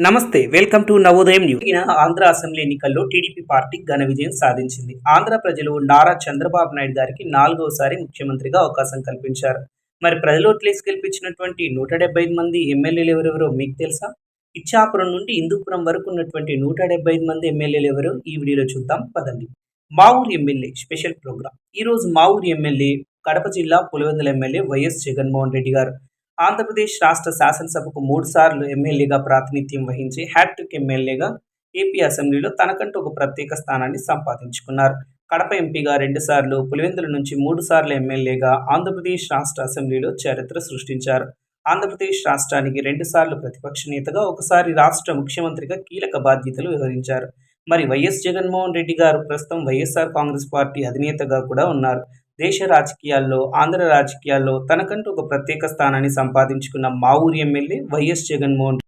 నమస్తే. Welcome to Navodayam news. Andhra assembly ఎన్నికల్లో TDP party ఘన విజయం సాధించింది. ఆంధ్ర ప్రజలు నారా చంద్రబాబు నాయుడు గారికి 4వసారి ముఖ్యమంత్రిగా అవకాశం కల్పించారు. మరి ప్రజలు ఓట్లేసి గెలిపించినటువంటి 175 మంది ఎమ్మెల్యేలు ఎవరెవరో మీకు తెలుసా? ఇచ్చాపురం నుండి హిందూపురం వరకు ఉన్నటువంటి 175 మంది ఎమ్మెల్యేలు ఎవరో ఈ వీడియోలో చూద్దాం పదండి. మా ఊరి ఎమ్మెల్యే స్పెషల్ ప్రోగ్రాం. ఈరోజు మా ఊరి ఎమ్మెల్యే కడప జిల్లా పులివెందుల ఎమ్మెల్యే వైఎస్ జగన్మోహన్ రెడ్డి గారు ఆంధ్రప్రదేశ్ రాష్ట్ర శాసనసభకు 3 సార్లు ఎమ్మెల్యేగా ప్రాతినిధ్యం వహించి హ్యాట్రిక్ ఎమ్మెల్యేగా ఏపీ అసెంబ్లీలో తనకంటూ ఒక ప్రత్యేక స్థానాన్ని సంపాదించుకున్నారు. కడప ఎంపీగా 2 సార్లు, పులివెందుల నుంచి 3 సార్లు ఎమ్మెల్యేగా ఆంధ్రప్రదేశ్ రాష్ట్ర అసెంబ్లీలో చరిత్ర సృష్టించారు. ఆంధ్రప్రదేశ్ రాష్ట్రానికి 2 సార్లు ప్రతిపక్ష నేతగా, ఒకసారి రాష్ట్ర ముఖ్యమంత్రిగా కీలక బాధ్యతలు వివరించారు. మరి వైఎస్ జగన్మోహన్ రెడ్డి గారు ప్రస్తుతం వైఎస్ఆర్ కాంగ్రెస్ పార్టీ అధినేతగా కూడా ఉన్నారు. దేశ రాజకీయాల్లో, ఆంధ్ర రాజకీయాల్లో తనకంటూ ఒక ప్రత్యేక స్థానాన్ని సంపాదించుకున్న మా ఊరి ఎమ్మెల్యే వైఎస్ జగన్మోహన్